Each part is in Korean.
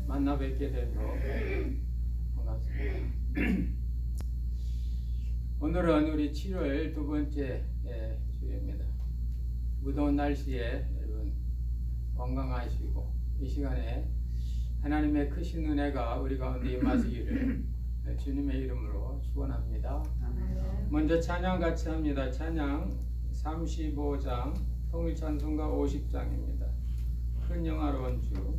만나 뵙게 돼서 반갑습니다. 오늘은 우리 7월 두 번째 주일입니다. 무더운 날씨에 여러분 건강하시고 이 시간에 하나님의 크신 은혜가 우리 가운데 임하시기를 주님의 이름으로 축원합니다. 먼저 찬양 같이 합니다. 찬양 35장 통일찬송가 50장입니다. 큰 영화로운 주.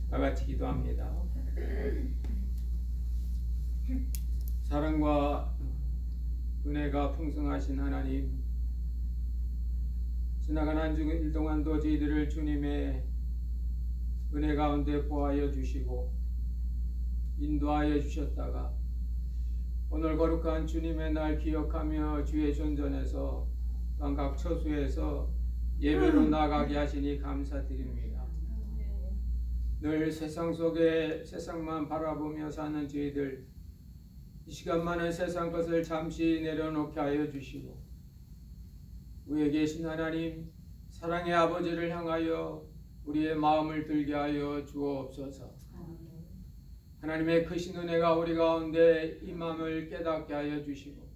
다같이 기도합니다. 사랑과 은혜가 풍성하신 하나님, 지나간 한 주 동안도 저희들을 주님의 은혜 가운데 보하여 주시고 인도하여 주셨다가 오늘 거룩한 주님의 날 기억하며 주의 존전에서 또한 각 처소에서 예배로 나가게 하시니 감사드립니다. 늘 세상 속에 세상만 바라보며 사는 저희들, 이 시간만은 세상 것을 잠시 내려놓게 하여 주시고 위에 계신 하나님 사랑의 아버지를 향하여 우리의 마음을 들게 하여 주옵소서. 하나님의 크신 은혜가 우리 가운데 임함을 깨닫게 하여 주시고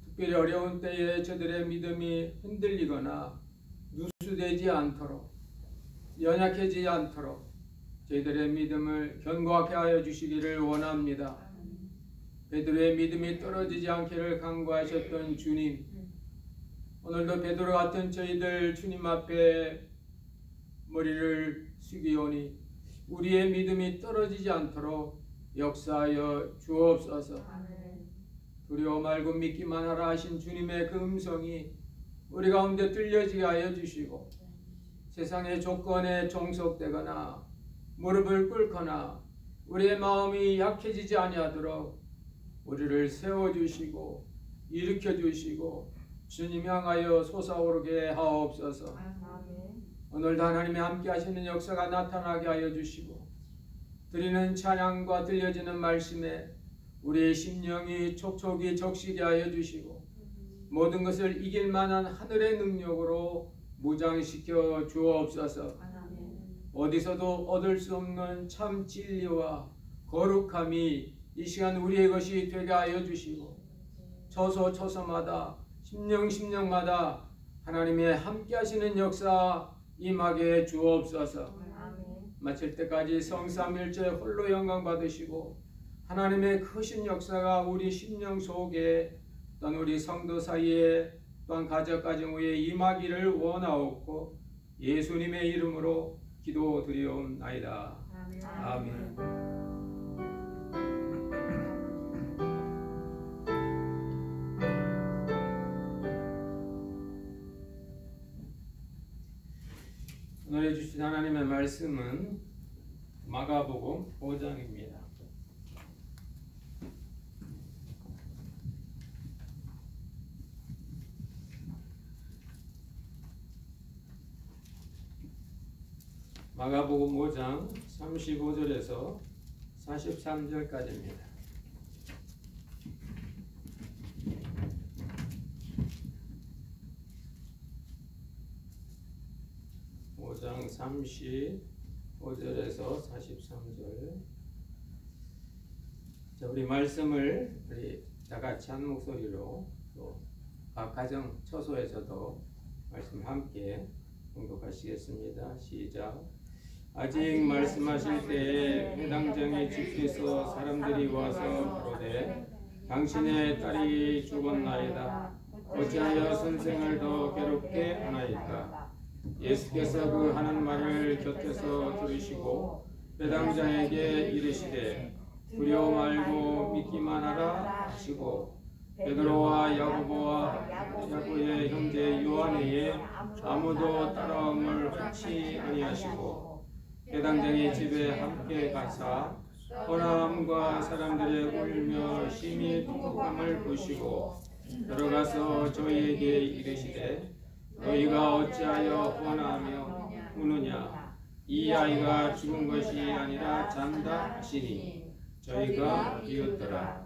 특별히 어려운 때에 저들의 믿음이 흔들리거나 누수되지 않도록 연약해지지 않도록 저희들의 믿음을 견고하게 하여 주시기를 원합니다. 베드로의 믿음이 떨어지지 않기를 간구하셨던 주님, 오늘도 베드로 같은 저희들 주님 앞에 머리를 숙이오니 우리의 믿음이 떨어지지 않도록 역사하여 주옵소서. 두려워 말고 믿기만 하라 하신 주님의 그 음성이 우리 가운데 들려지게 하여 주시고 세상의 조건에 종속되거나 무릎을 꿇거나 우리의 마음이 약해지지 아니하도록 우리를 세워주시고 일으켜주시고 주님 향하여 솟아오르게 하옵소서. 오늘도 하나님의 함께 하시는 역사가 나타나게 하여 주시고 드리는 찬양과 들려지는 말씀에 우리의 심령이 촉촉이 적시게 하여 주시고 모든 것을 이길 만한 하늘의 능력으로 무장시켜 주옵소서. 어디서도 얻을 수 없는 참 진리와 거룩함이 이 시간 우리의 것이 되게 하여 주시고 처소처소마다 심령마다 하나님의 함께 하시는 역사 임하게 주옵소서. 마칠 때까지 성삼일체 홀로 영광 받으시고 하나님의 크신 역사가 우리 심령 속에 또한 우리 성도 사이에 또한 가족 가정 위에 임하기를 원하옵고 예수님의 이름으로 기도드리옵나이다. 아멘. 오늘 주신 하나님의 말씀은 마가복음 5장입니다. 마가복음 5장 35절에서 43절까지입니다. 장 35절에서 43절. 자, 우리 말씀을 우리 다 같이 한 목소리로 또 각 가정 처소에서도 말씀 함께 공독하시겠습니다. 시작. 아직 말씀하실 때에 회당장의 집에서 사람들이 와서 가로되 당신의 딸이 죽었나이다. 어찌하여 선생을 더 괴롭게 하나이까? 예수께서 그 하는 말을 곁에서 들으시고 회당장에게 이르시되 두려워 말고 믿기만 하라 하시고 베드로와 야고보와 야고의 형제 요한 외에 아무도 따라옴을 허치 아니하시고 회당장의 집에 함께 가사 허남과 사람들의 울며 심히 통곡함을 보시고 들어가서 저희에게 이르시되 너희가 어찌하여 원하며 우느냐? 이 아이가 죽은 것이 아니라 잔다 하시니 저희가 비웃더라.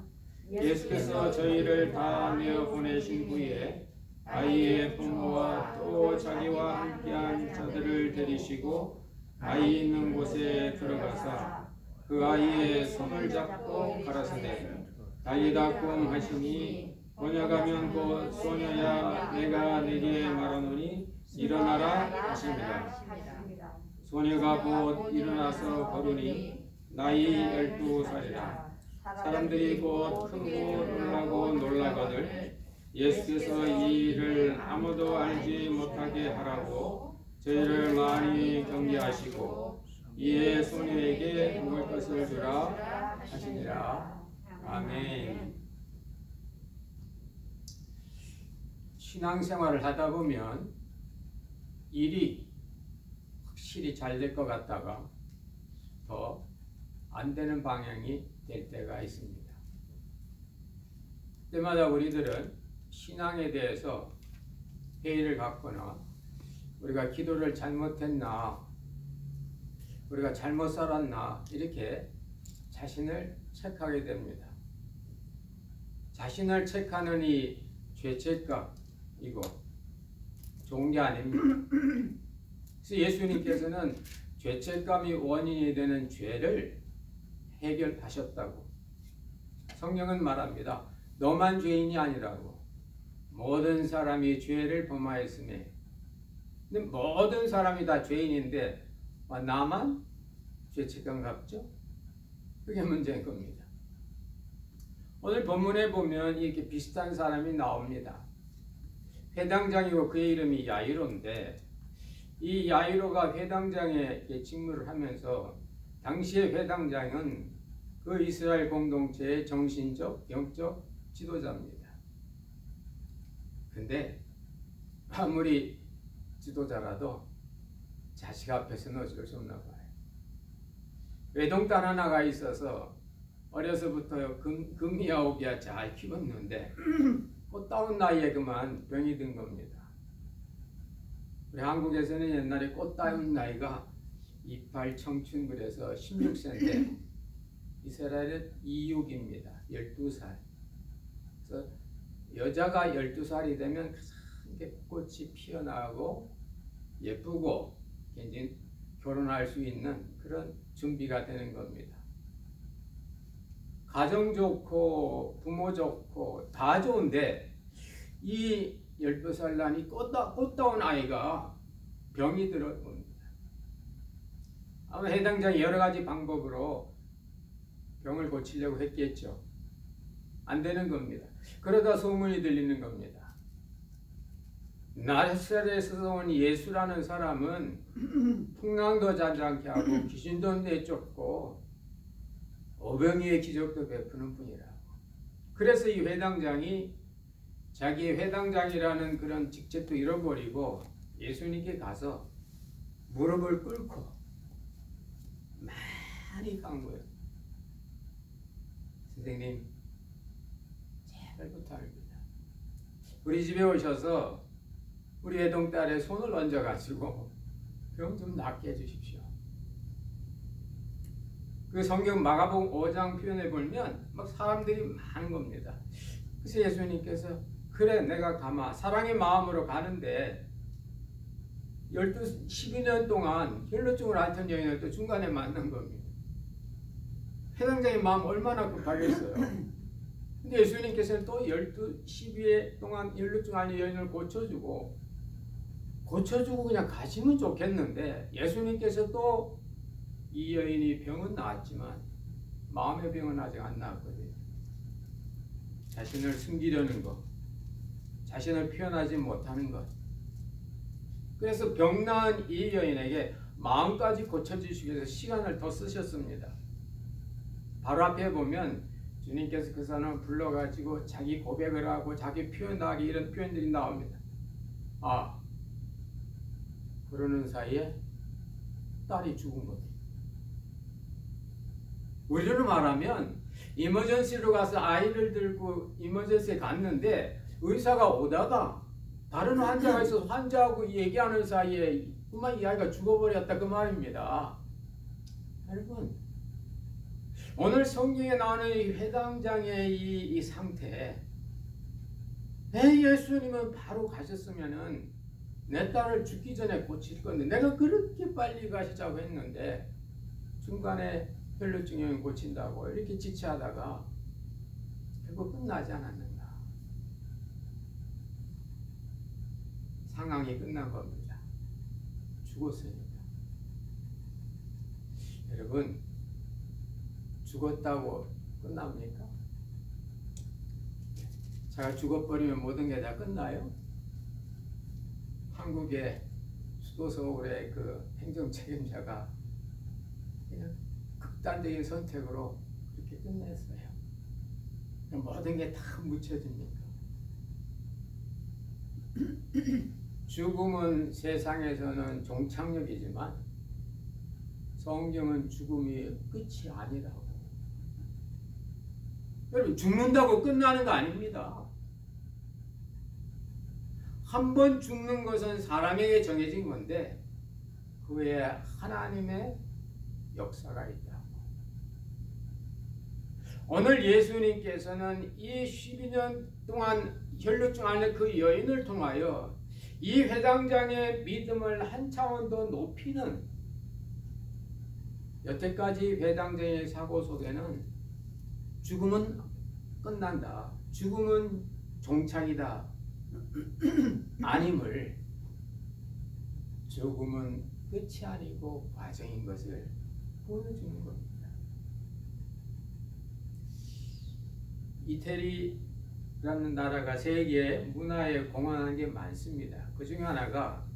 예수께서 저희를 다 내어 보내신 후에 아이의 부모와 또 자기와 함께한 자들을 데리시고 아이 있는 곳에 들어가사 그 아이의 손을 잡고 가라사대 달리다 꿈 하시니 번역하면 곧 소녀야 내가 내게 말하노니 일어나라 하십니다. 소녀가 곧 일어나서 걸으니 나이 12살이라. 사람들이 곧 크고 놀라고 놀라거늘 예수께서 이 일을 아무도 알지 못하게 하라고 저희를 많이 경계하시고 이에 소녀에게 먹을 것을 주라 하시니라. 아멘. 신앙생활을 하다 보면 일이 확실히 잘 될 것 같다가 더 안 되는 방향이 될 때가 있습니다. 그때마다 우리들은 신앙에 대해서 회의를 갖거나 우리가 기도를 잘못했나, 우리가 잘못 살았나 이렇게 자신을 체크하게 됩니다. 자신을 체크하는 이 죄책감이고 좋은 게 아닙니다. 그래서 예수님께서는 죄책감이 원인이 되는 죄를 해결하셨다고 성경은 말합니다. 너만 죄인이 아니라고. 모든 사람이 죄를 범하였으니. 근데 모든 사람이 다 죄인인데 나만 죄책감 갖죠? 그게 문제인 겁니다. 오늘 본문에 보면 이렇게 비슷한 사람이 나옵니다. 회당장이고 그의 이름이 야이로인데 이 야이로가 회당장에 직무를 하면서 당시의 회당장은 그 이스라엘 공동체의 정신적, 영적 지도자입니다. 근데 아무리 지도자라도 자식 앞에서는 어쩔 수 없나 봐요. 외동딸 하나가 있어서 어려서부터 금이야 오비야 잘 키웠는데 꽃다운 나이에 그만 병이 든 겁니다. 우리 한국에서는 옛날에 꽃다운 나이가 이팔 청춘 그래서 16세인데 이스라엘은 26입니다. 12살. 그래서 여자가 12살이 되면 가장 꽃이 피어나고 예쁘고 이제 결혼할 수 있는 그런 준비가 되는 겁니다. 가정 좋고 부모 좋고 다 좋은데 이 12살 난이 꽃다운 아이가 병이 들어옵니다. 아마 해당자가 여러 가지 방법으로 병을 고치려고 했겠죠. 안 되는 겁니다. 그러다 소문이 들리는 겁니다. 나사렛에서 온 예수라는 사람은 풍랑도 잔잔케 하고 귀신도 내쫓고 오병이의 기적도 베푸는 분이라고. 그래서 이 회당장이 자기의 회당장이라는 그런 직책도 잃어버리고 예수님께 가서 무릎을 꿇고 많이 간 거예요. 선생님, 제발 부탁합니다. 우리 집에 오셔서 우리 외동딸의 손을 얹어가지고 병 좀 낫게 해주십시오. 그 성경 마가복음 5장 표현해 보면 막 사람들이 많은 겁니다. 그래서 예수님께서 그래 내가 가마 사랑의 마음으로 가는데 12년 동안 혈루증을 앓던 여인을 또 중간에 만난 겁니다. 회당장의 마음 얼마나 급하겠어요. 근데 예수님께서는 또 12회 동안 혈루증 앓는 여인을 고쳐주고 그냥 가시면 좋겠는데 예수님께서 또 이 여인이 병은 나았지만 마음의 병은 아직 안 나았거든요. 자신을 숨기려는 것, 자신을 표현하지 못하는 것. 그래서 병 나은 이 여인에게 마음까지 고쳐주시기 위해서 시간을 더 쓰셨습니다. 바로 앞에 보면 주님께서 그 사람을 불러가지고 자기 고백을 하고 자기 표현하기 이런 표현들이 나옵니다. 아, 그러는 사이에 딸이 죽은 겁니다. 우리로 말하면 이머전시로 가서 아이를 들고 이머전시에 갔는데 의사가 오다가 다른 환자가 있어서 환자하고 얘기하는 사이에 그만 이 아이가 죽어버렸다 그 말입니다. 여러분, 오늘 성경에 나오는 이 회당장의 이 상태, 예수님은 바로 가셨으면은 내 딸을 죽기 전에 고칠 건데 내가 그렇게 빨리 가시자고 했는데 중간에 혈루증을 고친다고 이렇게 지체하다가 결국 끝나지 않았는가. 상황이 끝난 겁니다. 죽었으니까. 여러분, 죽었다고 끝납니까? 제가 죽어버리면 모든 게 다 끝나요? 한국의 수도 서울의 그 행정 책임자가 그냥 극단적인 선택으로 그렇게 끝냈어요. 모든 게 다 묻혀집니까? 죽음은 세상에서는 종착역이지만 성경은 죽음이 끝이 아니라고. 여러분, 죽는다고 끝나는 거 아닙니다. 한 번 죽는 것은 사람에게 정해진 건데 그 외에 하나님의 역사가 있다고. 오늘 예수님께서는 이 12년 동안 혈루증 앓는 그 여인을 통하여 이 회당장의 믿음을 한 차원 더 높이는, 여태까지 회당장의 사고 속에는 죽음은 끝난다, 죽음은 종착이다 아님을, 죽음은 끝이 아니고 과정인 것을 보여주는 겁니다. 이태리라는 나라가 세계에 문화에 공헌한 게 많습니다. 그 중에 하나가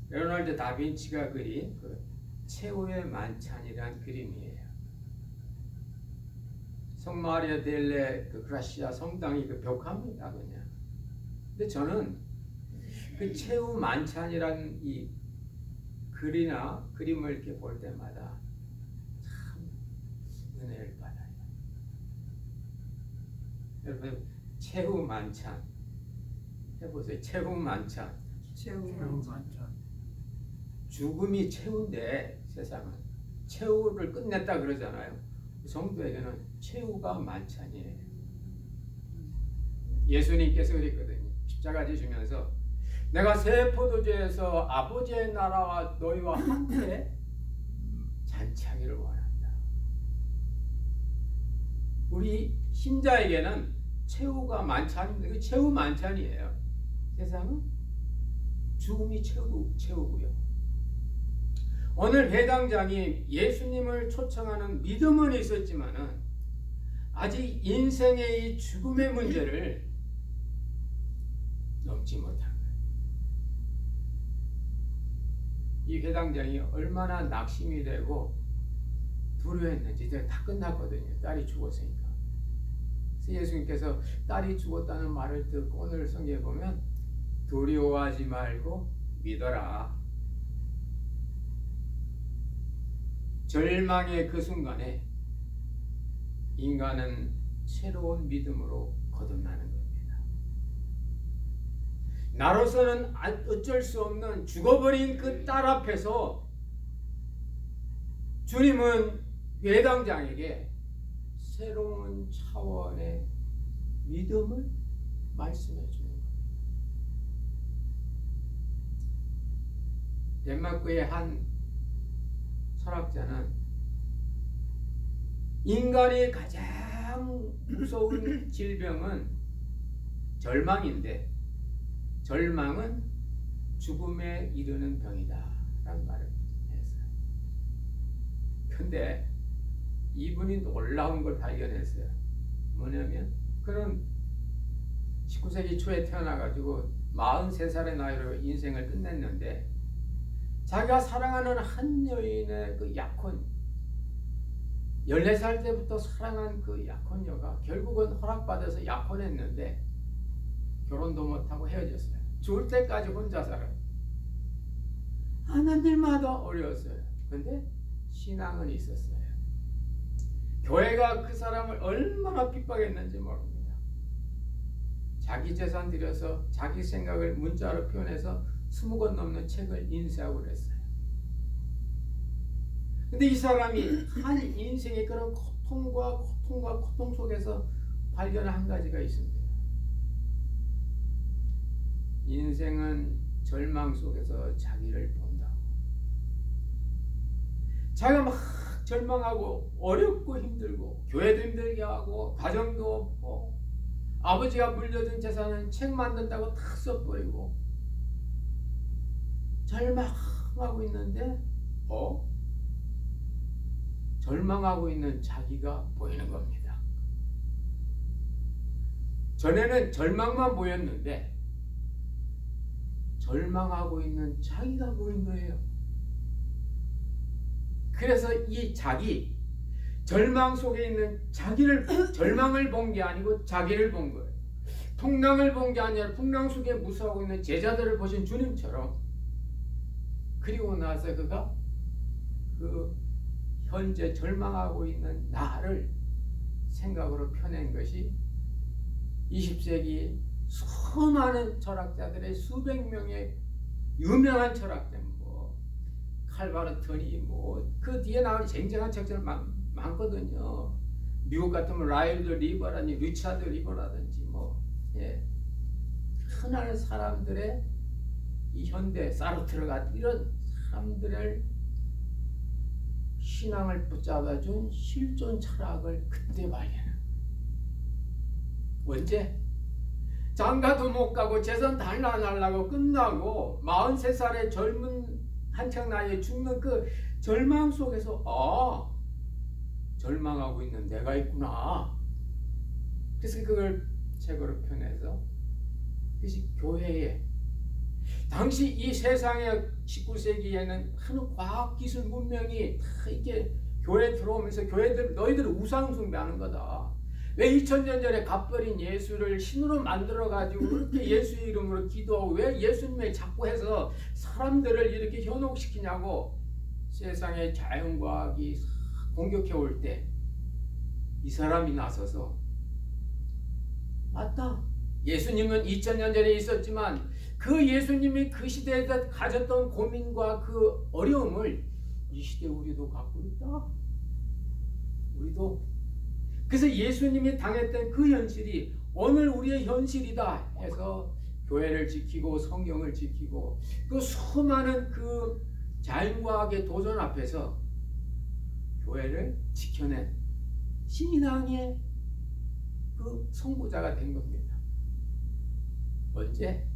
레오나르도 다빈치가 그린 그 최후의 만찬이란 그림이에요. 성마리아 델레 그 그라시아 성당이 그 벽화입니다, 그냥. 근데 저는 그 최후 만찬이란 이 글이나 그림을 이렇게 볼 때마다 참 은혜를 받아요. 여러분 최후 만찬 해보세요. 최후 만찬. 최후 만찬. 죽음이 최후인데 세상은 최후를 끝냈다 그러잖아요. 성도에게는 최후가 만찬이에요. 예수님께서 그랬거든요. 십자가 지시면서 내가 새 포도주에서 아버지의 나라와 너희와 함께 잔치하기를 원한다. 우리 신자에게는 최후가 만찬인데 최후 만찬이에요. 세상은 죽음이 최후고요. 오늘 회당장이 예수님을 초청하는 믿음은 있었지만은 아직 인생의 이 죽음의 문제를 넘지 못한 거예요. 이 회당장이 얼마나 낙심이 되고 두려워했는지 이제 다 끝났거든요. 딸이 죽었으니까. 그래서 예수님께서 딸이 죽었다는 말을 듣고 오늘 성경에 보면 두려워하지 말고 믿어라. 절망의 그 순간에 인간은 새로운 믿음으로 거듭나는 겁니다. 나로서는 어쩔 수 없는 죽어버린 그 딸 앞에서 주님은 회당장에게 새로운 차원의 믿음을 말씀해 주는 겁니다. 덴마크의 한 철학자는 인간이 가장 무서운 질병은 절망인데 절망은 죽음에 이르는 병이다 라는 말을 했어요. 근데 이분이 놀라운 걸 발견했어요. 뭐냐면 그는 19세기 초에 태어나가지고 43살의 나이로 인생을 끝냈는데 자기가 사랑하는 한 여인의 그 약혼 14살 때부터 사랑한 그 약혼녀가 결국은 허락받아서 약혼했는데 결혼도 못하고 헤어졌어요. 죽을 때까지 혼자 살아요. 하는 일마다 어려웠어요. 근데 신앙은 있었어요. 교회가 그 사람을 얼마나 핍박했는지 모릅니다. 자기 재산 들여서 자기 생각을 문자로 표현해서 20권 넘는 책을 인쇄하고 그랬어요. 근데 이 사람이 한 인생의 그런 고통과 고통 속에서 발견한 한 가지가 있습니다. 인생은 절망 속에서 자기를 본다고. 자기가 막 절망하고 어렵고 힘들고 교회도 힘들게 하고 가정도 없고 아버지가 물려준 재산은 책 만든다고 다 써버리고 절망하고 있는데 절망하고 있는 자기가 보이는 겁니다. 전에는 절망만 보였는데 절망하고 있는 자기가 보인 거예요. 그래서 이 자기, 절망 속에 있는 자기를, 절망을 본 게 아니고 자기를 본 거예요. 풍랑을 본 게 아니라 풍랑 속에 무서워하고 있는 제자들을 보신 주님처럼. 그리고 나서 그가 그 현재 절망하고 있는 나를 생각으로 펴낸 것이 20세기 수많은 철학자들의 수백 명의 유명한 철학자, 칼바르트니 그 뒤에 나온 쟁쟁한 책들 많거든요. 미국 같으면 라일드 리버라든지 리차드 리버라든지 흔한 사람들의 이 현대 사르트르 같은 이런 사람들을 신앙을 붙잡아준 실존 철학을 그때 발견한. 언제? 장가도 못 가고 재산 달라달라고 끝나고 43살의 젊은 한창 나이에 죽는 그 절망 속에서 절망하고 있는 내가 있구나. 그래서 그걸 책으로 펴내서 그것이 교회에 당시 이 세상의 19세기에는 한 과학기술 문명이 다 이렇게 교회에 들어오면서 교회들 너희들 우상 숭배하는 거다. 왜 2000년 전에 값버린 예수를 신으로 만들어가지고 그렇게 예수 이름으로 기도하고 왜 예수님을 자꾸 해서 사람들을 이렇게 현혹시키냐고 세상의 자연과학이 공격해 올 때 이 사람이 나서서 맞다. 예수님은 2000년 전에 있었지만 그 예수님이 그 시대에 가졌던 고민과 그 어려움을 이 시대 우리도 갖고 있다. 우리도. 그래서 예수님이 당했던 그 현실이 오늘 우리의 현실이다 해서 교회를 지키고 성경을 지키고 그 수많은 그 자연과학의 도전 앞에서 교회를 지켜낸 신앙의 그 선구자가 된 겁니다. 언제?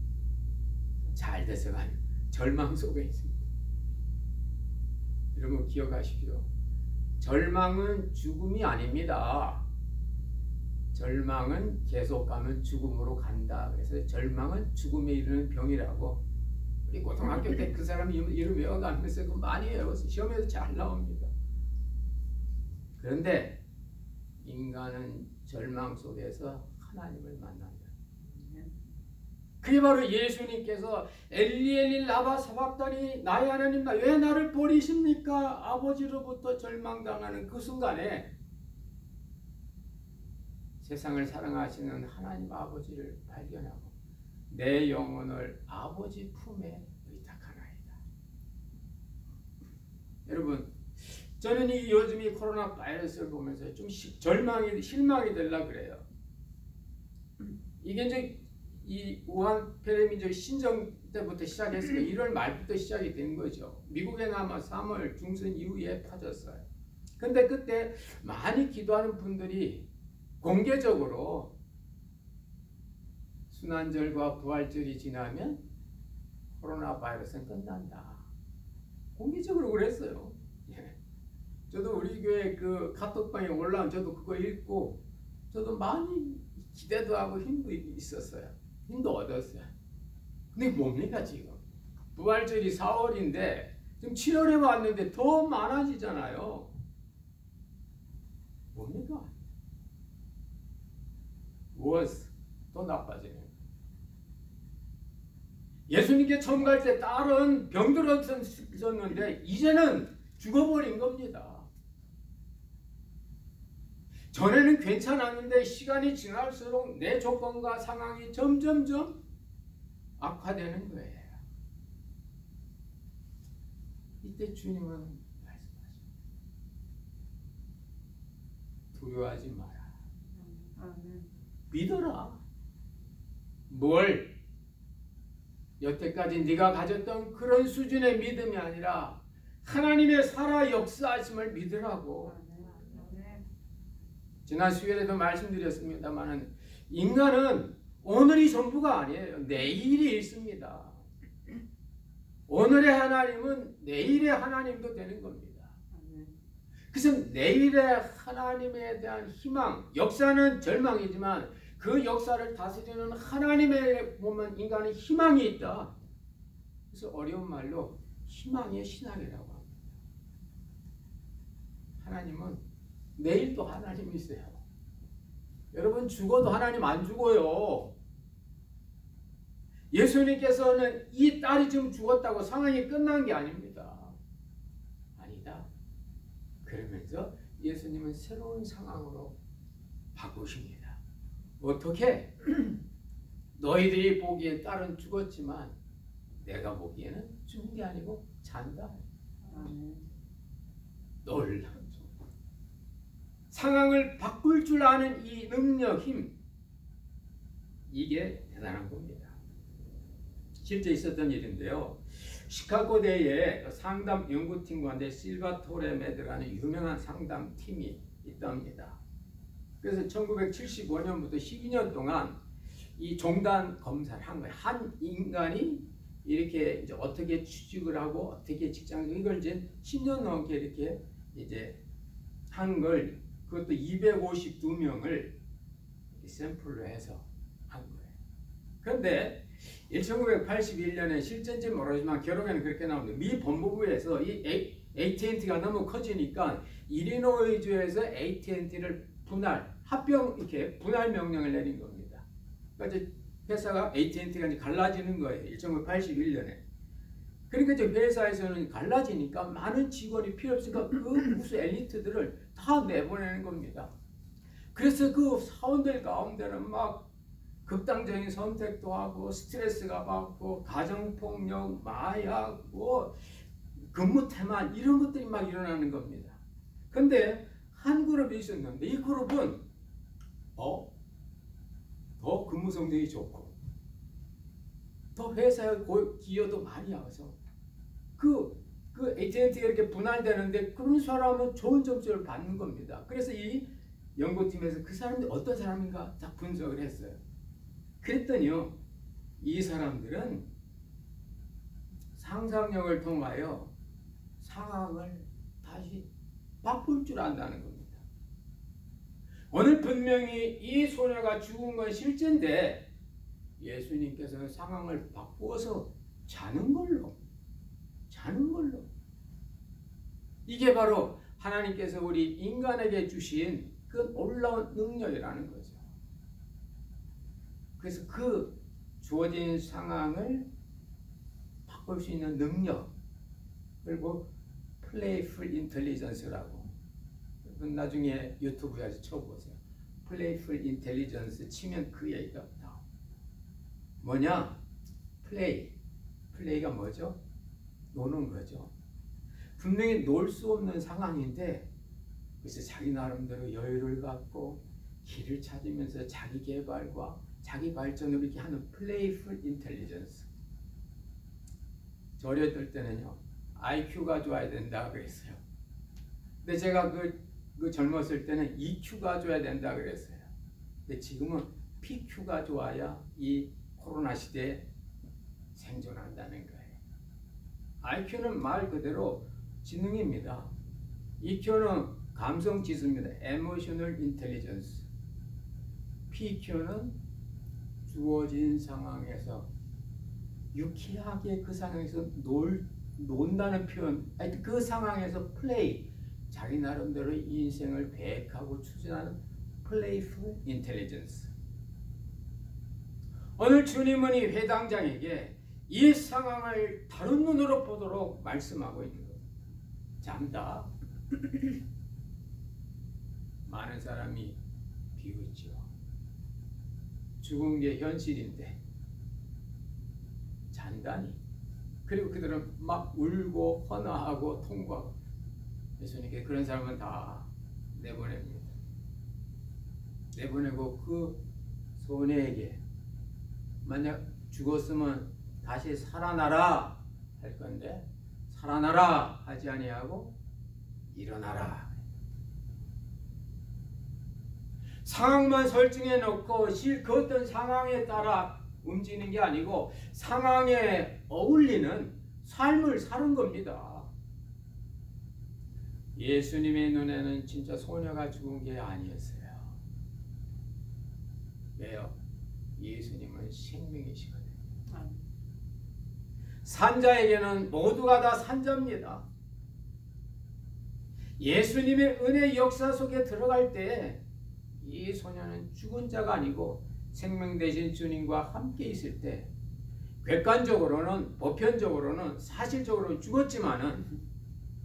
잘 돼서가 아니고 절망 속에 있습니다. 여러분 기억하십시오. 절망은 죽음이 아닙니다. 절망은 계속 가면 죽음으로 간다. 그래서 절망은 죽음에 이르는 병이라고 우리 고등학교 때 그 사람 이름 외워가면서 그 많이 외워서 시험에서 잘 나옵니다. 그런데 인간은 절망 속에서 하나님을 만난다. 그게 바로 예수님께서 엘리 엘리 라마 사박다니 나의 하나님 왜 나를 버리십니까? 아버지로부터 절망당하는 그 순간에 세상을 사랑하시는 하나님 아버지를 발견하고 내 영혼을 아버지 품에 의탁하나이다. 여러분 저는 이 요즘 이 코로나 바이러스를 보면서 좀 실망이 되려 그래요. 이게 이제 이 우한 폐렴이 신정 때부터 시작했으니까 1월 말부터 시작이 된 거죠. 미국에는 아마 3월 중순 이후에 퍼졌어요. 근데 그때 많이 기도하는 분들이 공개적으로 순환절과 부활절이 지나면 코로나 바이러스는 끝난다. 공개적으로 그랬어요. 저도 우리 교회 그 카톡방에 올라온 저도 그거 읽고 저도 많이 기대도 하고 힘도 있었어요. 힘도 얻었어요. 근데 뭡니까 지금? 부활절이 4월인데 지금 7월에 왔는데 더 많아지잖아요. 뭡니까? 무엇? 더 나빠지네. 예수님께 처음 갈 때 딸은 병들었었는데 이제는 죽어버린 겁니다. 전에는 괜찮았는데 시간이 지날수록 내 조건과 상황이 점점점 악화되는 거예요. 이때 주님은 말씀하십니다. 두려워하지 마라. 믿어라. 뭘? 여태까지 네가 가졌던 그런 수준의 믿음이 아니라 하나님의 살아 역사하심을 믿으라고. 지난 수요일에도 말씀드렸습니다만 인간은 오늘이 전부가 아니에요. 내일이 있습니다. 오늘의 하나님은 내일의 하나님도 되는 겁니다. 그래서 내일의 하나님에 대한 희망, 역사는 절망이지만 그 역사를 다스리는 하나님에 보면 인간은 희망이 있다. 그래서 어려운 말로 희망의 신앙이라고 합니다. 하나님은 내일도 하나님이세요. 여러분 죽어도 하나님 안 죽어요. 예수님께서는 이 딸이 지금 죽었다고 상황이 끝난 게 아닙니다. 아니다. 그러면서 예수님은 새로운 상황으로 바꾸십니다. 어떻게? 너희들이 보기에 딸은 죽었지만 내가 보기에는 죽은 게 아니고 잔다. 놀랍죠. 상황을 바꿀 줄 아는 이 능력, 힘, 이게 대단한 겁니다. 실제 있었던 일인데요. 시카고대에 상담 연구팀 가운데 실바토레 매드라는 유명한 상담팀이 있답니다. 그래서 1975년부터 12년 동안 이 종단 검사를 한 거예요. 한 인간이 이렇게 이제 어떻게 취직을 하고 어떻게 직장 이걸 이제 10년 넘게 이렇게 이제 한 걸 그것도 252명을 샘플로 해서 한 거예요. 그런데 1981년에 실제인지 모르지만 결국에는 그렇게 나옵니다. 미 법무부에서 이 AT&T가 너무 커지니까 일리노이주에서 AT&T를 합병 이렇게 분할 명령을 내린 겁니다. 그러니까 이제 회사가 AT&T가 이제 갈라지는 거예요. 1981년에. 그러니까 이제 회사에서는 갈라지니까 많은 직원이 필요 없으니까 그 우수 엘리트들을 다 내보내는 겁니다. 그래서 그 사원들 가운데는 막 극단적인 선택도 하고 스트레스가 받고 가정폭력, 마약, 뭐 근무 태만 이런 것들이 막 일어나는 겁니다. 근데 한 그룹이 있었는데 이 그룹은 더 근무 성적이 좋고 더 회사에 기여도 많이 하면서 그 에이전트가 이렇게 분할되는데 그런 사람은 좋은 점수를 받는 겁니다. 그래서 이 연구팀에서 그 사람이 어떤 사람인가 다 분석을 했어요. 그랬더니요, 이 사람들은 상상력을 통하여 상황을 다시 바꿀 줄 안다는 겁니다. 오늘 분명히 이 소녀가 죽은 건 실제인데 예수님께서는 상황을 바꾸어서 자는 걸로 이게 바로 하나님께서 우리 인간에게 주신 그 놀라운 능력이라는 거죠. 그래서 그 주어진 상황을 바꿀 수 있는 능력, 그리고 플레이풀 인텔리전스라고 나중에 유튜브에서 쳐보세요. 플레이풀 인텔리전스 치면 그 얘기가 나와요. 뭐냐? 플레이가 뭐죠? 노는 거죠. 분명히 놀 수 없는 상황인데 그래서 자기 나름대로 여유를 갖고 길을 찾으면서 자기 개발과 자기 발전을 이렇게 하는 플레이풀 인텔리전스. 저 어렸을 때는요, IQ가 좋아야 된다 그랬어요. 근데 제가 그 젊었을 때는 EQ가 좋아야 된다 그랬어요. 근데 지금은 PQ가 좋아야 이 코로나 시대에 생존한다는 거예요. IQ는 말 그대로 지능입니다. EQ는 감성 지수입니다. Emotional Intelligence. PQ는 주어진 상황에서 유쾌하게 그 상황에서 논다는 표현, 그 상황에서 플레이, 자기 나름대로 이 인생을 계획하고 추진하는 Playful Intelligence. 오늘 주님은 이 회당장에게 이 상황을 다른 눈으로 보도록 말씀하고 있는 겁니다. 잔다. 많은 사람이 비웃죠. 죽은 게 현실인데 잔다니. 그리고 그들은 막 울고 헌화하고 통과하고 예수님께 그런 사람은 다 내보냅니다. 내보내고 그 소녀에게 만약 죽었으면 다시 살아나라 할 건데 살아나라 하지 아니하고 일어나라. 상황만 설정해 놓고 그 어떤 상황에 따라 움직이는 게 아니고 상황에 어울리는 삶을 사는 겁니다. 예수님의 눈에는 진짜 소녀가 죽은 게 아니었어요. 왜요? 예수님은 생명이시거든요. 산자에게는 모두가 다 산자입니다. 예수님의 은혜 역사 속에 들어갈 때 이 소녀는 죽은 자가 아니고 생명 되신 주님과 함께 있을 때 객관적으로는 보편적으로는 사실적으로는 죽었지만은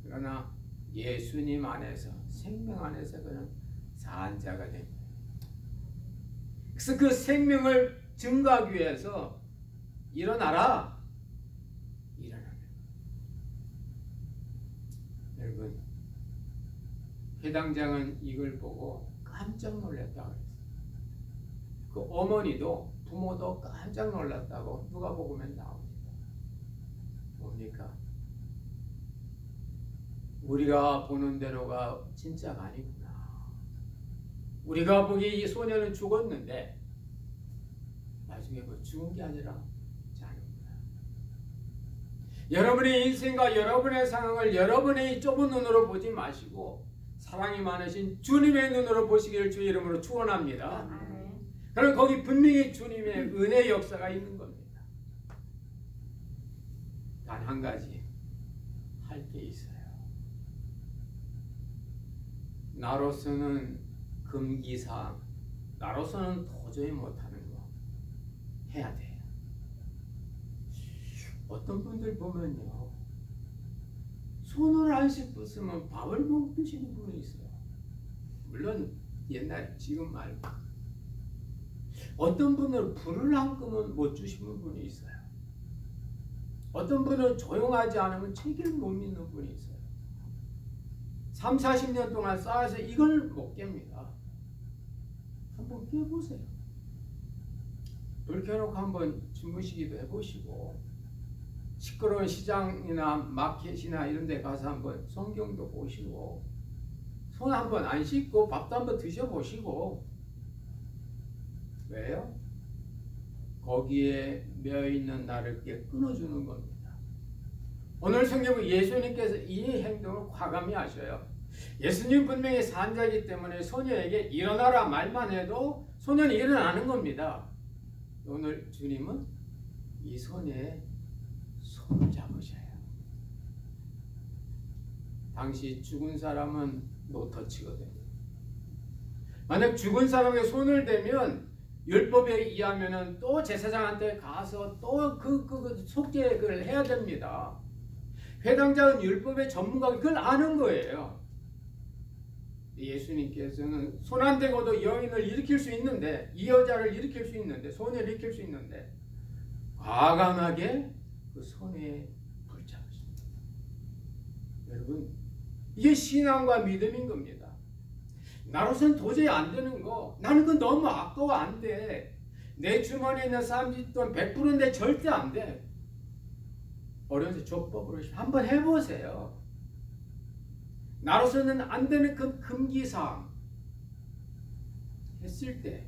그러나 예수님 안에서 생명 안에서 그는 산 자가 됩니다. 그래서 그 생명을 증거하기 위해서 일어나라. 여러분, 회당장은 이걸 보고 깜짝 놀랐다고 그랬어요. 그 어머니도 부모도 깜짝 놀랐다고 누가복음에 나옵니다. 뭡니까? 우리가 보는 대로가 진짜가 아니구나. 우리가 보기에 이 소녀는 죽었는데 나중에 뭐 죽은 게 아니라 자는구나. 여러분의 인생과 여러분의 상황을 여러분의 좁은 눈으로 보지 마시고 사랑이 많으신 주님의 눈으로 보시기를 주의 이름으로 축원합니다. 그럼 거기 분명히 주님의 은혜 역사가 있는 겁니다. 단 한 가지 할 게 있어요. 나로서는 금기사항, 나로서는 도저히 못하는 거 해야 돼요. 어떤 분들 보면요, 손을 안 씻었으면 밥을 못 드시는 분이 있어요. 물론 옛날 지금 말고 어떤 분은 불을 한 끔은 못 주시는 분이 있어요. 어떤 분은 조용하지 않으면 책을 못 믿는 분이 있어요. 3, 40년 동안 쌓아서 이걸 못 깹니다. 한번 깨보세요. 불 켜놓고 한번 주무시기도 해보시고, 시끄러운 시장이나 마켓이나 이런 데 가서 한번 성경도 보시고, 손 한번 안 씻고 밥도 한번 드셔보시고. 왜요? 거기에 매여있는 나를 끊어주는 겁니다. 오늘 성경은 예수님께서 이 행동을 과감히 하셔요. 예수님 분명히 산자이기 때문에 소녀에게 일어나라 말만 해도 소녀는 일어나는 겁니다. 오늘 주님은 이 소녀의 손을 잡으셔요. 당시 죽은 사람은 노터치거든요. 만약 죽은 사람의 손을 대면 율법에 의하면은 또 제사장한테 가서 또 그 속죄를 해야 됩니다. 회당장은 율법의 전문가가 그걸 아는 거예요. 예수님께서는 손 안 대고도 여인을 일으킬 수 있는데, 이 여자를 일으킬 수 있는데, 소녀를 일으킬 수 있는데 과감하게 그 손에 붙잡으십니다. 여러분, 이게 신앙과 믿음인 겁니다. 나로서는 도저히 안 되는 거, 나는 그건 너무 아까워, 안 돼. 내 주머니에 있는 30돈 100%인데 절대 안 돼. 어려운데 족법으로 한번 해보세요. 나로서는 안 되는 그 금기사항 했을 때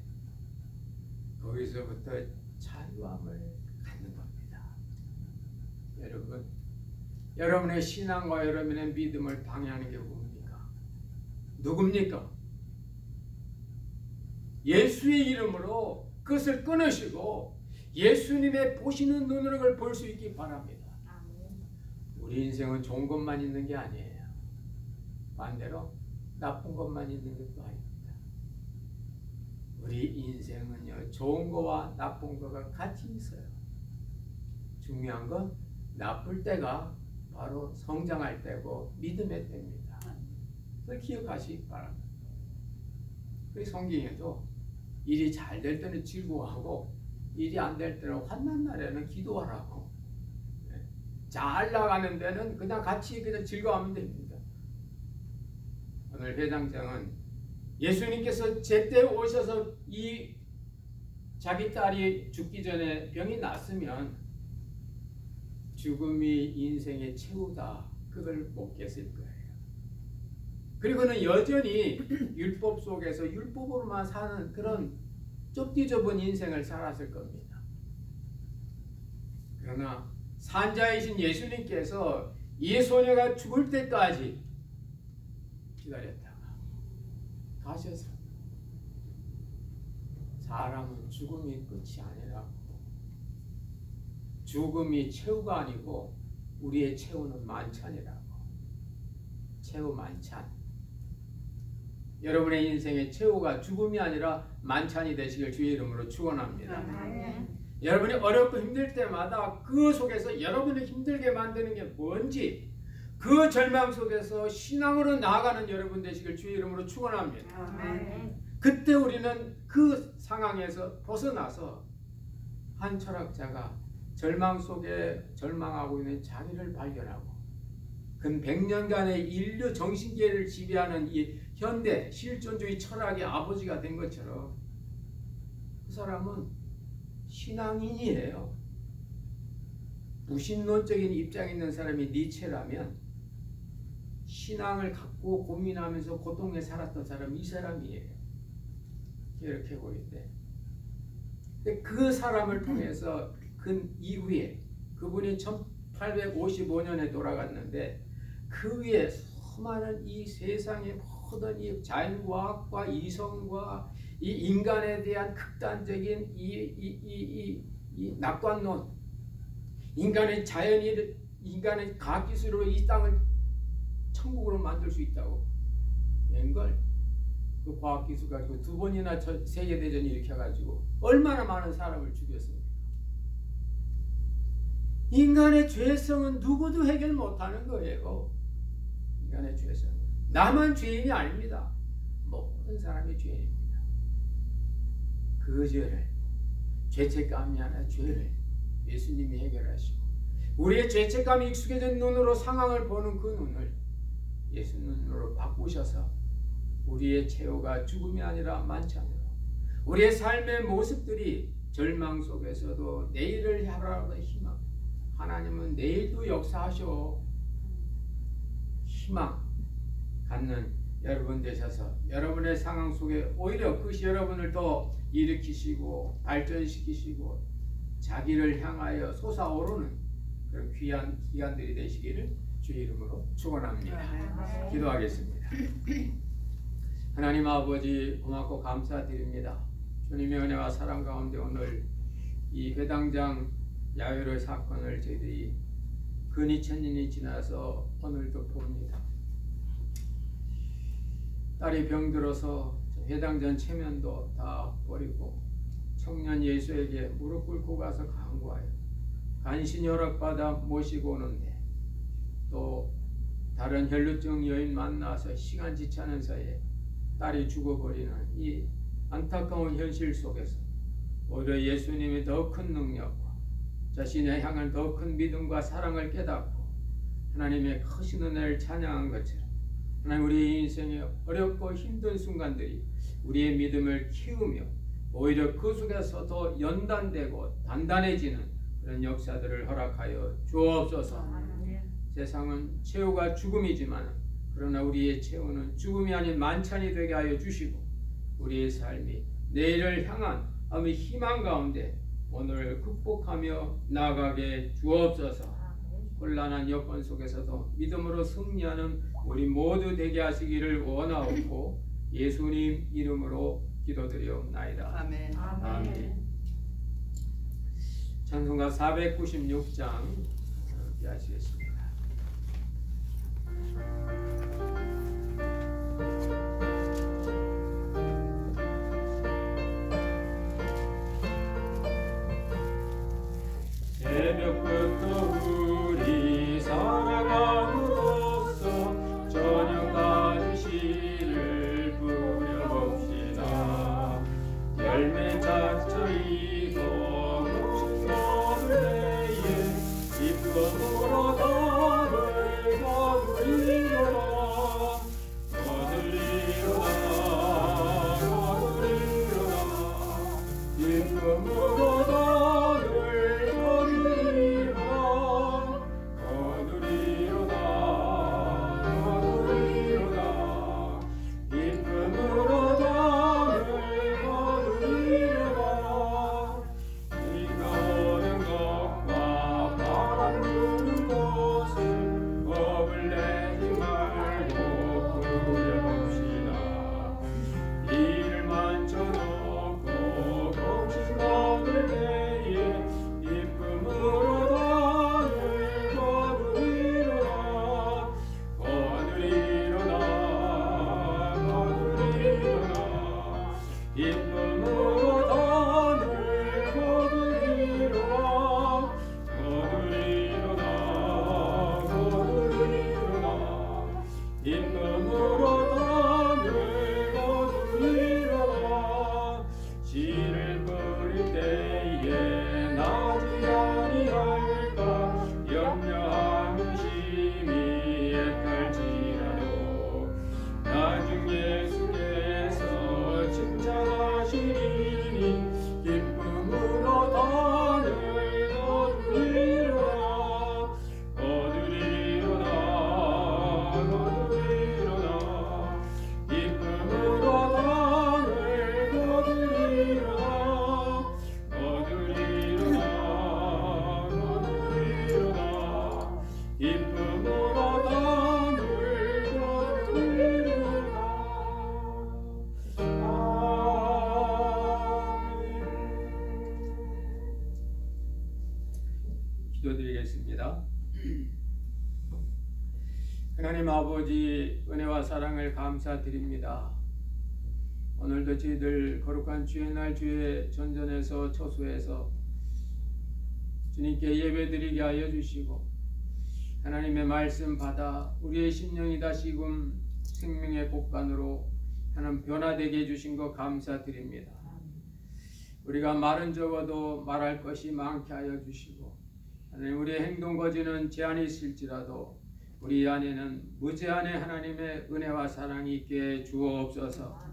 거기서부터 자유함을 갖는 겁니다. 여러분, 여러분의 신앙과 여러분의 믿음을 방해하는 게 뭡니까? 누굽니까? 예수의 이름으로 그것을 끊으시고 예수님의 보시는 눈으로 그걸 볼 수 있기 바랍니다. 우리 인생은 좋은 것만 있는 게 아니에요. 반대로 나쁜 것만 있는 것도 아닙니다. 우리 인생은요, 좋은 거와 나쁜 거가 같이 있어요. 중요한 건 나쁠 때가 바로 성장할 때고 믿음의 때입니다. 그걸 기억하시기 바랍니다. 그 성경에도 일이 잘 될 때는 즐거워하고 일이 안 될 때는 환난 날에는 기도하라고. 잘 나가는 데는 그냥 같이 그냥 즐거워하면 됩니다. 오늘 회장장은 예수님께서 제때 오셔서 이 자기 딸이 죽기 전에 병이 났으면 죽음이 인생의 최후다, 그걸 못 깼을 거예요. 그리고는 여전히 율법 속에서 율법으로만 사는 그런 좁디 좁은 인생을 살았을 겁니다. 그러나 산자이신 예수님께서 이 소녀가 죽을 때까지 기다렸다가 가셔서 사람은 죽음이 끝이 아니라고, 죽음이 최후가 아니고 우리의 최후는 만찬이라고. 최후 만찬. 여러분의 인생의 최후가 죽음이 아니라 만찬이 되시길 주의 이름으로 축원합니다. 여러분이 어렵고 힘들 때마다 그 속에서 여러분을 힘들게 만드는 게 뭔지, 그 절망 속에서 신앙으로 나아가는 여러분 되시길 주의 이름으로 축원합니다. 그때 우리는 그 상황에서 벗어나서 한 철학자가 절망 속에 절망하고 있는 자기를 발견하고 근 100년간의 인류 정신계를 지배하는 이 현대 실존주의 철학의 아버지가 된 것처럼 그 사람은 신앙인이에요. 무신론적인 입장에 있는 사람이 니체라면 신앙을 갖고 고민하면서 고통에 살았던 사람이 이 사람이에요. 이렇게 보이는데 그 사람을 통해서 그 이후에 그분이 1855년에 돌아갔는데 그 위에 수많은 이 세상의 모든 이 자연과학과 이성과 이 인간에 대한 극단적인 이 낙관론, 인간의 인간의 과학기술로 이 땅을 천국으로 만들 수 있다고 웬걸 그 과학기술 가지고 2번이나 세계대전을 일으켜가지고 얼마나 많은 사람을 죽였습니까? 인간의 죄성은 누구도 해결 못하는 거예요. 인간의 죄성은 나만 죄인이 아닙니다. 모든 사람이 죄인입니다. 그 죄를 죄책감이 아니라 죄를 예수님이 해결하시고 우리의 죄책감이 익숙해진 눈으로 상황을 보는 그 눈을 예수 눈으로 바꾸셔서 우리의 최후가 죽음이 아니라 만찬으로 우리의 삶의 모습들이 절망 속에서도 내일을 향하는 희망, 하나님은 내일도 역사하셔 희망 갖는 여러분 되셔서 여러분의 상황 속에 오히려 그것이 여러분을 더 일으키시고 발전시키시고 자기를 향하여 솟아오르는 그런 귀한 기간들이 되시기를 주의 이름으로 축원합니다. 기도하겠습니다. 하나님 아버지 고맙고 감사드립니다. 주님의 은혜와 사랑 가운데 오늘 이 회당장 야유로 사건을 저희들이 근 2000년이 지나서 오늘도 봅니다. 딸이 병들어서 회당장 체면도 다 버리고 청년 예수에게 무릎 꿇고 가서 간구하여 간신히 허락받아 모시고 오는데 또 다른 혈루증 여인 만나서 시간 지체하는 사이에 딸이 죽어버리는 이 안타까운 현실 속에서 오히려 예수님이 더 큰 능력과 자신의 향한 더 큰 믿음과 사랑을 깨닫고 하나님의 크신 은혜를 찬양한 것처럼 하나님 우리 인생의 어렵고 힘든 순간들이 우리의 믿음을 키우며 오히려 그 속에서 더 연단되고 단단해지는 그런 역사들을 허락하여 주옵소서. 세상은 최후가 죽음이지만 그러나 우리의 최후는 죽음이 아닌 만찬이 되게 하여 주시고 우리의 삶이 내일을 향한 희망 가운데 오늘 극복하며 나아가게 주옵소서. 곤란한 여건 속에서도 믿음으로 승리하는 우리 모두 되게 하시기를 원하옵고 예수님 이름으로 기도드리옵나이다. 아멘. 아멘. 찬송가 496장 함께 하시겠습니다. 새벽부터 우리 살아감으로써 저녁까지 씨를 뿌려봅시다. 열매 자처이고 거친 것을 내에 기쁨으로 너를 거두리로라. 기쁨으로 기도드리겠습니다. 하나님 아버지 은혜와 사랑을 감사드립니다. 오늘도 저희들 거룩한 주의 날 주의 전전에서 처소에서 주님께 예배드리게 하여 주시고 하나님의 말씀 받아 우리의 심령이 다시금 생명의 복간으로 하나님 변화되게 해주신 것 감사드립니다. 우리가 말은 적어도 말할 것이 많게 하여 주시고, 하나님 우리의 행동 거지는 제한이 있을지라도 우리 안에는 무제한의 하나님의 은혜와 사랑이 있게 주옵소서.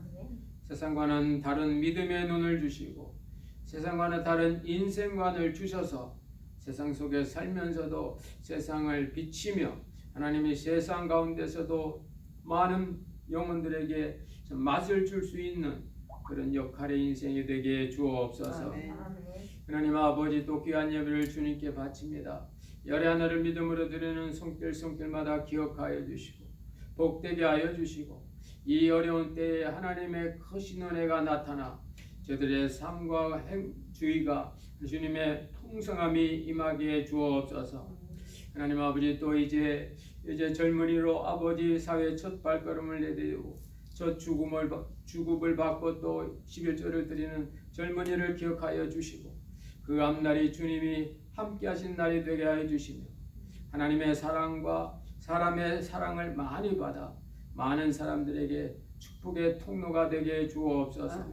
세상과는 다른 믿음의 눈을 주시고 세상과는 다른 인생관을 주셔서 세상 속에 살면서도 세상을 비치며 하나님이 세상 가운데서도 많은 영혼들에게 맛을 줄 수 있는 그런 역할의 인생이 되게 주옵소서. 하나님 아버지, 또 귀한 예배를 주님께 바칩니다. 열의 하나를 믿음으로 드리는 손길마다 기억하여 주시고 복되게 하여 주시고, 이 어려운 때에 하나님의 크신 은혜가 나타나 저들의 삶과 주의가 주님의 풍성함이 임하게 주옵소서. 하나님 아버지, 또 이제 젊은이로 아버지 사회 첫 발걸음을 내디디고 첫 주급을 받고 또 11조를 드리는 젊은이를 기억하여 주시고, 그 앞날이 주님이 함께 하신 날이 되게 하여 주시며, 하나님의 사랑과 사람의 사랑을 많이 받아 많은 사람들에게 축복의 통로가 되게 주옵소서.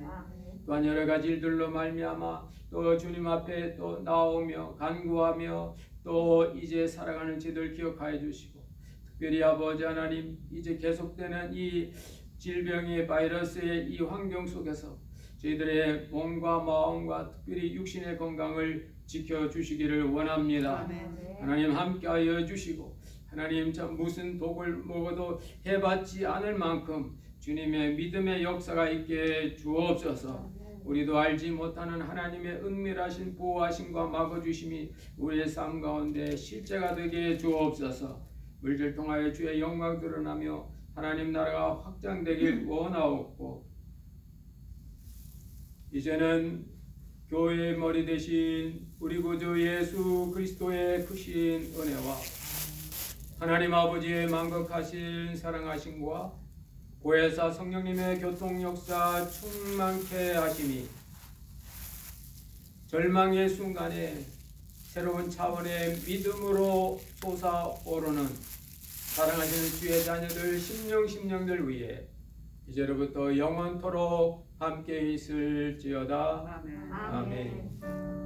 또한 여러 가지 일들로 말미암아 또 주님 앞에 또 나오며 간구하며 또 이제 살아가는 저희들 기억하여 주시고, 특별히 아버지 하나님, 이제 계속되는 이 질병의 바이러스의 이 환경 속에서 저희들의 몸과 마음과 특별히 육신의 건강을 지켜주시기를 원합니다. 하나님 함께하여 주시고, 하나님 참 무슨 독을 먹어도 해받지 않을 만큼 주님의 믿음의 역사가 있게 주옵소서. 우리도 알지 못하는 하나님의 은밀하신 보호하심과 막아주심이 우리의 삶 가운데 실제가 되게 주옵소서. 물질 통하여 주의 영광 드러나며 하나님 나라가 확장되길 원하옵고, 이제는 교회의 머리 대신 우리 구주 예수 그리스도의 크신 은혜와 하나님 아버지의 만극하신 사랑하심과 보혜사 성령님의 교통 역사 충만케 하심이 절망의 순간에 새로운 차원의 믿음으로 솟아오르는 사랑하시는 주의 자녀들 심령들 위해 이제로부터 영원토록 함께 있을지어다. 아멘.